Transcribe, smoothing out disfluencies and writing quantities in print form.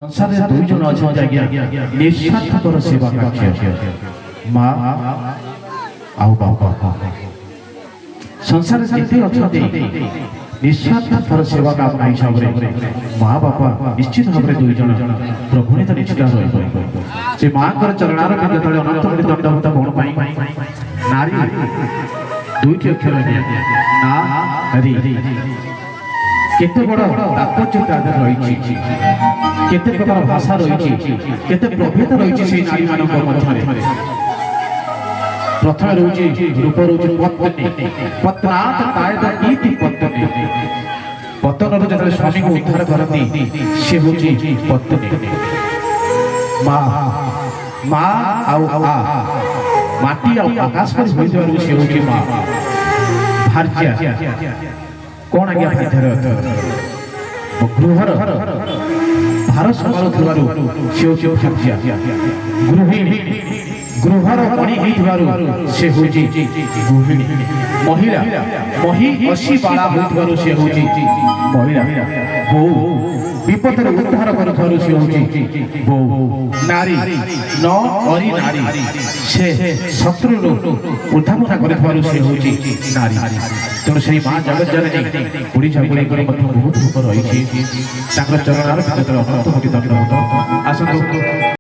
संसार में दुई जन अच्छा निस्वार्थपर सेवा कार्य माँ आउ बापा संसार जिते अच्छा निस्वार्थपर सेवा काम हिसाब से माँ बापा निश्चित भाव में दुई जन प्रभुणित निष्ठा रही से माँ चरणार में जो अनंत कोटि दंडवत कौन नारी दुईटी अक्षर ना हरि केते बड़ तात्पर्य रही केते प्रकार भाषा रही केते प्रभेद रही से नारी मानक मध्य प्रथम रही रूप रही पत्नी पत्नात कायद इति पत्नी पतन जो स्वामी को उद्धार करती से हूँ पत्नी माँ माँ माटी आकाश पर से हूँ माँ भार्या कौन आज्ञा भार्यार गृहर भार समान से भार्या गृहिणी गृहर मणि से हूँ गृहिणी महिला मही अशी बाला हो से हूँ महिला बो विपद उद्धार कर से हूँ बो नारी न अरी नारी से शत्रु उद्धापना कर से हूँ नारी तेणु से माँ जगत जननी बुढ़ी झाकुड़ी बहुत भोग रही चरणार आसतु